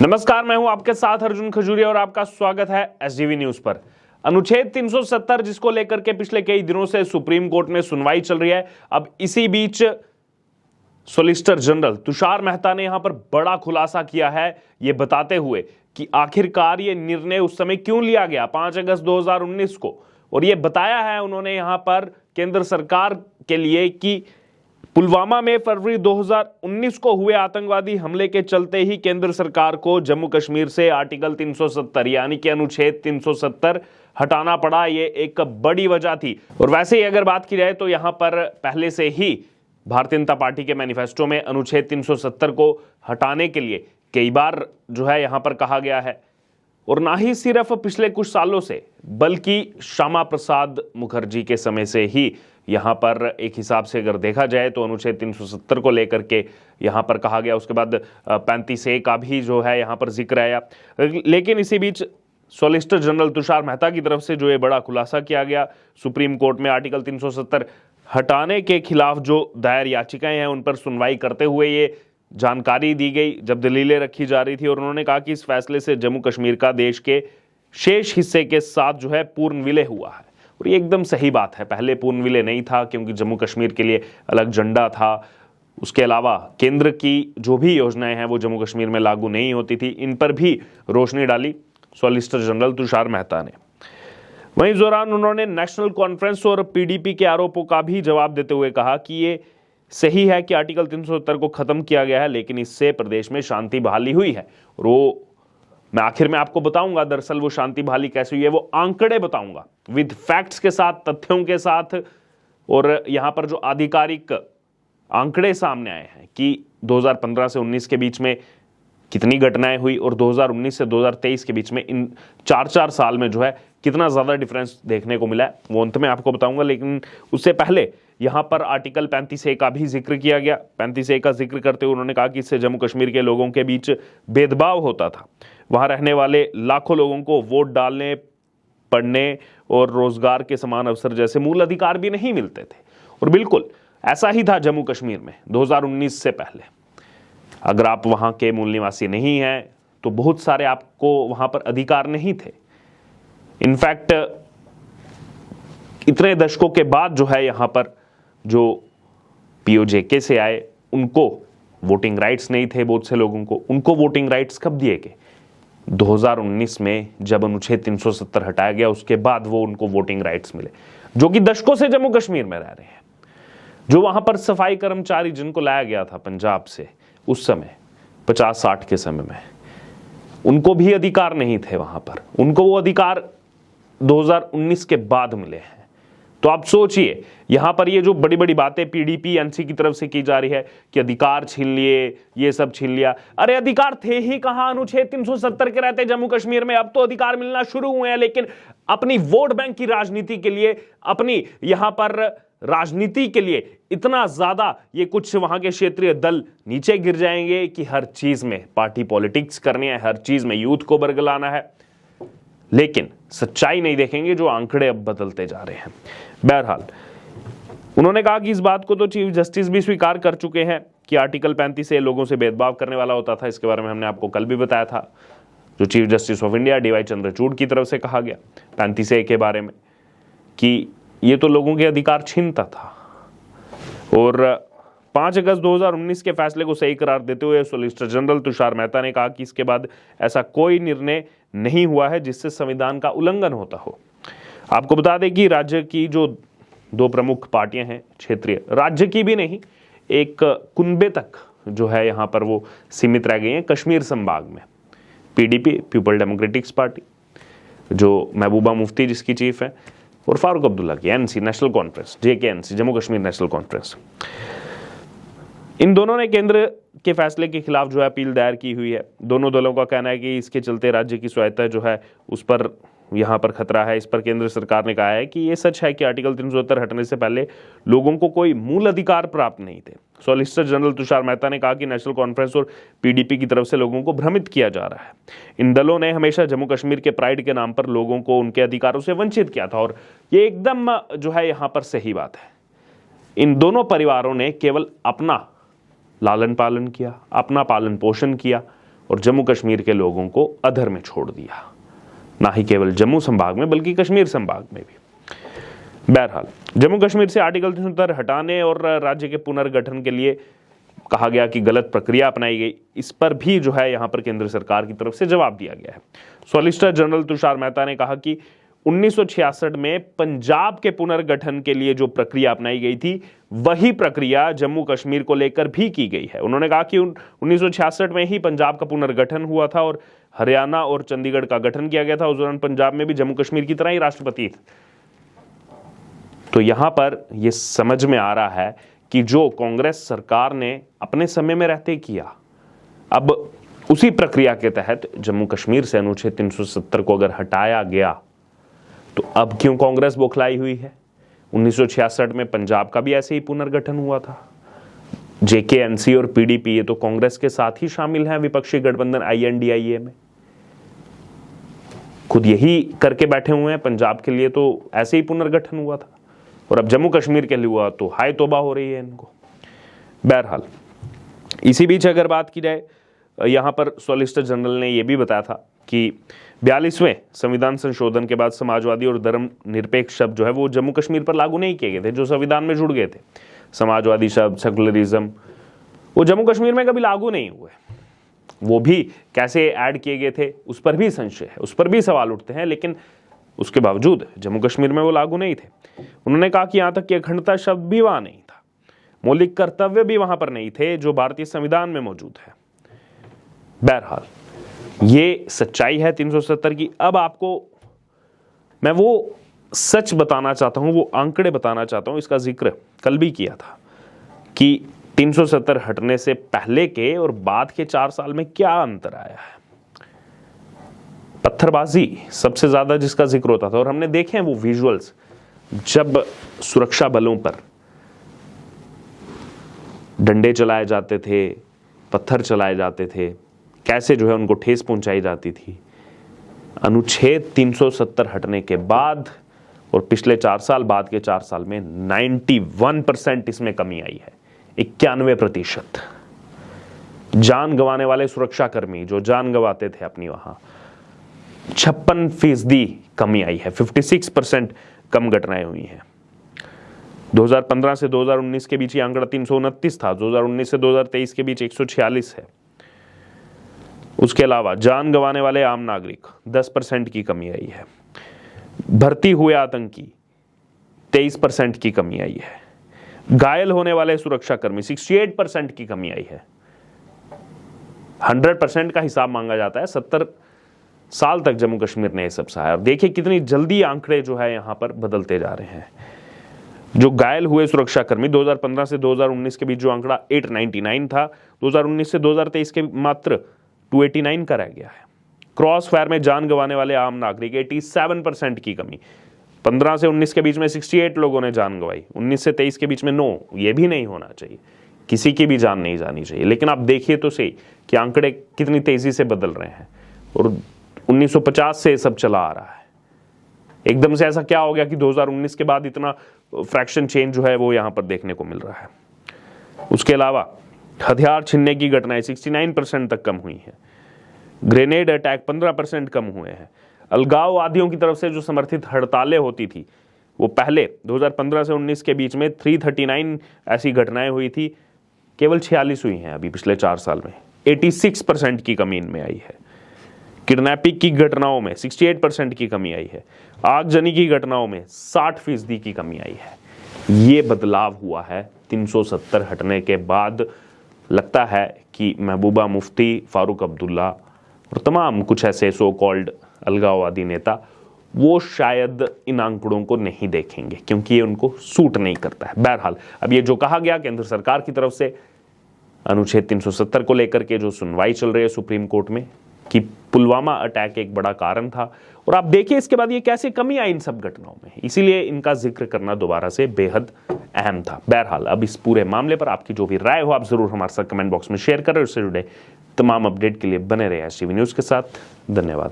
नमस्कार, मैं हूं आपके साथ अर्जुन खजूरिया और आपका स्वागत है एसडीवी न्यूज पर। अनुच्छेद 370 जिसको लेकर के पिछले कई दिनों से सुप्रीम कोर्ट में सुनवाई चल रही है, अब इसी बीच सॉलिसिटर जनरल तुषार मेहता ने यहां पर बड़ा खुलासा किया है, यह बताते हुए कि आखिरकार यह निर्णय उस समय क्यों लिया गया 5 अगस्त 2019 को। और यह बताया है उन्होंने यहां पर केंद्र सरकार के लिए कि पुलवामा में फरवरी 2019 को हुए आतंकवादी हमले के चलते ही केंद्र सरकार को जम्मू कश्मीर से आर्टिकल 370 यानी कि अनुच्छेद 370 हटाना पड़ा। ये एक बड़ी वजह थी। और वैसे ही अगर बात की जाए तो यहां पर पहले से ही भारतीय जनता पार्टी के मैनिफेस्टो में अनुच्छेद 370 को हटाने के लिए कई बार जो है यहां पर कहा गया है। और ना ही सिर्फ पिछले कुछ सालों से बल्कि श्यामा प्रसाद मुखर्जी के समय से ही यहां पर एक हिसाब से अगर देखा जाए तो अनुच्छेद 370 को लेकर के यहां पर कहा गया। उसके बाद 35A का भी जो है यहां पर जिक्र आया। लेकिन इसी बीच सॉलिसिटर जनरल तुषार मेहता की तरफ से जो ये बड़ा खुलासा किया गया, सुप्रीम कोर्ट में आर्टिकल 370 हटाने के खिलाफ जो दायर याचिकाएं हैं उन पर सुनवाई करते हुए ये जानकारी दी गई जब दलीलें रखी जा रही थी। और उन्होंने कहा कि इस फैसले से जम्मू कश्मीर का देश के शेष हिस्से के साथ जो है पूर्ण विलय हुआ है। और ये एकदम सही बात है। पहले पूर्ण विलय नहीं था क्योंकि जम्मू कश्मीर के लिए अलग झंडा था। उसके अलावा केंद्र की जो भी योजनाएं हैं वो जम्मू कश्मीर में लागू नहीं होती थी। इन पर भी रोशनी डाली सॉलिसिटर जनरल तुषार मेहता ने। वहीं इस दौरान उन्होंने नेशनल कॉन्फ्रेंस और पीडीपी के आरोपों का भी जवाब देते हुए कहा कि ये सही है कि आर्टिकल 370 को खत्म किया गया है, लेकिन इससे प्रदेश में शांति बहाली हुई है। और वो मैं आखिर में आपको बताऊंगा दरअसल वो शांति बहाली कैसे हुई है, वो आंकड़े बताऊंगा विद फैक्ट्स के साथ, तथ्यों के साथ। और यहां पर जो आधिकारिक आंकड़े सामने आए हैं कि 2015 से 19 के बीच में कितनी घटनाएं हुई और 2019 से 2023 के बीच में इन 4 साल में जो है कितना ज्यादा डिफरेंस देखने को मिला है, वो अंत में आपको बताऊंगा। लेकिन उससे पहले यहां पर आर्टिकल 35A का भी जिक्र किया गया। 35A का जिक्र करते हुए उन्होंने कहा कि इससे जम्मू कश्मीर के लोगों के बीच भेदभाव होता था। वहां रहने वाले लाखों लोगों को वोट डालने, पढ़ने और रोजगार के समान अवसर जैसे मूल अधिकार भी नहीं मिलते थे। और बिल्कुल ऐसा ही था जम्मू कश्मीर में 2019 से पहले। अगर आप वहां के मूल निवासी नहीं हैं तो बहुत सारे आपको वहां पर अधिकार नहीं थे। इनफैक्ट इतने दशकों के बाद जो है यहां पर जो POJK से आए उनको वोटिंग राइट्स नहीं थे। बहुत से लोगों को उनको वोटिंग राइट्स कब दिए गए? 2019 में जब अनुच्छेद 370 हटाया गया उसके बाद वो उनको वोटिंग राइट्स मिले, जो कि दशकों से जम्मू कश्मीर में रह रहे हैं। जो वहां पर सफाई कर्मचारी जिनको लाया गया था पंजाब से उस समय 50-60 के समय में, उनको भी अधिकार नहीं थे वहां पर। उनको वो अधिकार 2019 के बाद मिले हैं। तो आप सोचिए यहां पर ये जो बड़ी बड़ी बातें PDP NC की तरफ से की जा रही है कि अधिकार छीन लिए, ये सब छीन लिया। अरे अधिकार थे ही कहां अनुच्छेद 370 के रहते जम्मू कश्मीर में। अब तो अधिकार मिलना शुरू हुए हैं, लेकिन अपनी वोट बैंक की राजनीति के लिए, अपनी यहां पर राजनीति के लिए इतना ज्यादा ये कुछ वहां के क्षेत्रीय दल नीचे गिर जाएंगे कि हर चीज में पार्टी पॉलिटिक्स करनी है, हर चीज में यूथ को बरगलाना है, लेकिन सच्चाई नहीं देखेंगे। जो आंकड़े अब बदलते जा रहे हैं। बहरहाल उन्होंने कहा कि इस बात को तो चीफ जस्टिस भी स्वीकार कर चुके हैं कि आर्टिकल 35A लोगों से भेदभाव करने वाला होता था। इसके बारे में हमने आपको कल भी बताया था। जो chief justice of India DY Chandrachud की तरफ से कहा गया 35A के बारे में कि ये तो लोगों के अधिकार छीनता था। और 5 अगस्त 2019 के फैसले को सही करार देते हुए सॉलिसिटर जनरल तुषार मेहता ने कहा कि इसके बाद ऐसा कोई निर्णय नहीं हुआ है जिससे संविधान का उल्लंघन होता हो। आपको बता दें कि राज्य की जो 2 प्रमुख पार्टियां हैं, क्षेत्रीय, राज्य की भी नहीं, एक कुनबे तक जो है यहां पर वो सीमित रह गई हैं कश्मीर संभाग में। PDP पीपल डेमोक्रेटिक्स पार्टी, जो महबूबा मुफ्ती जिसकी चीफ है, और फारूक अब्दुल्ला की NC national conference, JKNC Jammu Kashmir national conference. इन दोनों ने केंद्र के फैसले के खिलाफ जो है अपील दायर की हुई है। दोनों दलों का कहना है कि इसके चलते राज्य की स्वायत्तता जो है उस पर यहां पर खतरा है। इस पर केंद्र सरकार ने कहा है कि यह सच है कि आर्टिकल 370 हटने से पहले लोगों को कोई मूल अधिकार प्राप्त नहीं थे। सॉलिसिटर जनरल तुषार मेहता ने कहा कि नेशनल कॉन्फ्रेंस और PDP की तरफ से लोगों को भ्रमित किया जा रहा है। इन दलों ने हमेशा जम्मू कश्मीर के प्राइड के नाम पर लोगों को उनके अधिकारों से वंचित किया था। और ये एकदम जो है यहां पर सही बात है। इन दोनों परिवारों ने केवल अपना लालन पालन किया, अपना पालन पोषण किया और जम्मू कश्मीर के लोगों को अधर में छोड़ दिया, ना ही केवल जम्मू संभाग में बल्कि कश्मीर संभाग में भी। बहरहाल जम्मू कश्मीर से आर्टिकल 370 हटाने और राज्य के पुनर्गठन के लिए कहा गया कि गलत प्रक्रिया अपनाई गई, इस पर भी जो है यहां पर केंद्र सरकार की तरफ से जवाब दिया गया है। सॉलिसिटर जनरल तुषार मेहता ने कहा कि 1966 में पंजाब के पुनर्गठन के लिए जो प्रक्रिया अपनाई गई थी वही प्रक्रिया जम्मू कश्मीर को लेकर भी की गई है। उन्होंने कहा कि 1966 में ही पंजाब का पुनर्गठन हुआ था और हरियाणा और चंडीगढ़ का गठन किया गया था। उस दौरान पंजाब में भी जम्मू कश्मीर की तरह ही राष्ट्रपति थे। तो यहां पर यह समझ में आ रहा है कि जो कांग्रेस सरकार ने अपने समय में रहते किया, अब उसी प्रक्रिया के तहत जम्मू कश्मीर से अनुच्छेद 370 को अगर हटाया गया तो अब क्यों कांग्रेस बौखलाई हुई है। 1966 में पंजाब का भी ऐसे ही पुनर्गठन हुआ था। जेकेएनसी और पीडीपी ये तो कांग्रेस के साथ ही शामिल हैं विपक्षी गठबंधन INDIA में, खुद यही करके बैठे हुए हैं। पंजाब के लिए तो ऐसे ही पुनर्गठन हुआ था और अब जम्मू कश्मीर के लिए हुआ तो हाय तौबा हो रही है इनको। बहरहाल इसी बीच अगर बात की जाए, यहां पर सॉलिसिटर जनरल ने यह भी बताया था कि 42वें संविधान संशोधन के बाद समाजवादी और धर्मनिरपेक्ष शब्द जो है वो जम्मू कश्मीर पर लागू नहीं किए गए थे, जो संविधान में जुड़ गए थे। समाजवादी शब्द, सेकुलरिज्म, वो जम्मू कश्मीर में कभी लागू नहीं हुए। वो भी कैसे ऐड किए गए थे उस पर भी संशय है, उस पर भी सवाल उठते हैं, लेकिन उसके बावजूद जम्मू कश्मीर में वो लागू नहीं थे। उन्होंने कहा कि यहां तक कि अखंडता शब्द भी वहां नहीं था, मौलिक कर्तव्य भी वहां पर नहीं थे जो भारतीय संविधान में मौजूद है। बहरहाल ये सच्चाई है 370 की। अब आपको मैं वो सच बताना चाहता हूं, वो आंकड़े बताना चाहता हूं। इसका जिक्र कल भी किया था कि 370 हटने से पहले के और बाद के 4 साल में क्या अंतर आया है। पत्थरबाजी सबसे ज्यादा जिसका जिक्र होता था, और हमने देखे हैं वो विजुअल्स, जब सुरक्षा बलों पर डंडे चलाए जाते थे, पत्थर चलाए जाते थे, कैसे जो है उनको ठेस पहुंचाई जाती थी। अनुच्छेद 370 हटने के बाद और पिछले 4 साल बाद के 4 साल में 91% इसमें कमी आई है। 91% जान गंवाने वाले सुरक्षाकर्मी जो जान गंवाते थे अपनी, वहां 56% कमी आई है। 56% कम घटनाएं हुई हैं। 2015 से 2019 के बीच ये आंकड़ा 329 था, 2019 से 2023 के बीच 146 है। उसके अलावा जान गंवाने वाले आम नागरिक 10% की कमी आई है। भर्ती हुए आतंकी 23% की कमी आई है। घायल होने वाले सुरक्षाकर्मी 68% की कमी आई है। 100% का हिसाब मांगा जाता है। 70 साल तक जम्मू कश्मीर ने यह सब सहारा। और देखिए कितनी जल्दी आंकड़े जो है यहां पर बदलते जा रहे हैं। जो घायल हुए सुरक्षाकर्मी 2015 से 2019 के बीच जो आंकड़ा 899 था, 2019 से 2023 के मात्र 289 का रह गया है। क्रॉस फायर में जान गंवाने वाले आम नागरिक 87% की कमी। 15 से 19 के बीच में 68 लोगों ने जान गंवाई, 19 से 23 के बीच में 9। ये भी नहीं होना चाहिए, किसी की भी जान नहीं जानी चाहिए। लेकिन आप देखिए तो सही कि आंकड़े कितनी तेजी से बदल रहे हैं और 1950 से सब चला आ रहा है। एकदम से ऐसा क्या हो गया कि 2019 के बाद इतना फ्रैक्शन चेंज जो है वो यहां पर देखने को मिल रहा है। उसके अलावा हथियार छीनने की घटनाएं 69% तक कम हुई हैं। ग्रेनेड अटैक 15% कम हुए हैं। अलगाववादियों की तरफ से जो समर्थित हड़तालें होती थी वो पहले 2015 से 19 के बीच में 339 ऐसी घटनाएं हुई थी, केवल 46 हुई हैं अभी पिछले 4 साल में। 86% की कमी इनमें आई है। किडनैपिंग की घटनाओं में 68% की कमी आई है। आगजनी की घटनाओं में 60% की कमी आई है। ये बदलाव हुआ है 370 हटने के बाद। लगता है कि महबूबा मुफ्ती, फारूक अब्दुल्ला और तमाम कुछ ऐसे सो कॉल्ड अलगाववादी नेता वो शायद इन आंकड़ों को नहीं देखेंगे क्योंकि ये उनको सूट नहीं करता है। बहरहाल अब ये जो कहा गया केंद्र सरकार की तरफ से अनुच्छेद 370 को लेकर के जो सुनवाई चल रही है सुप्रीम कोर्ट में कि पुलवामा अटैक एक बड़ा कारण था, और आप देखिए इसके बाद ये कैसे कमी आई इन सब घटनाओं में, इसीलिए इनका जिक्र करना दोबारा से बेहद अहम था। बहरहाल अब इस पूरे मामले पर आपकी जो भी राय हो आप जरूर हमारे साथ कमेंट बॉक्स में शेयर करें। उससे जुड़े तमाम अपडेट के लिए बने रहे एसटीवी न्यूज के साथ। धन्यवाद।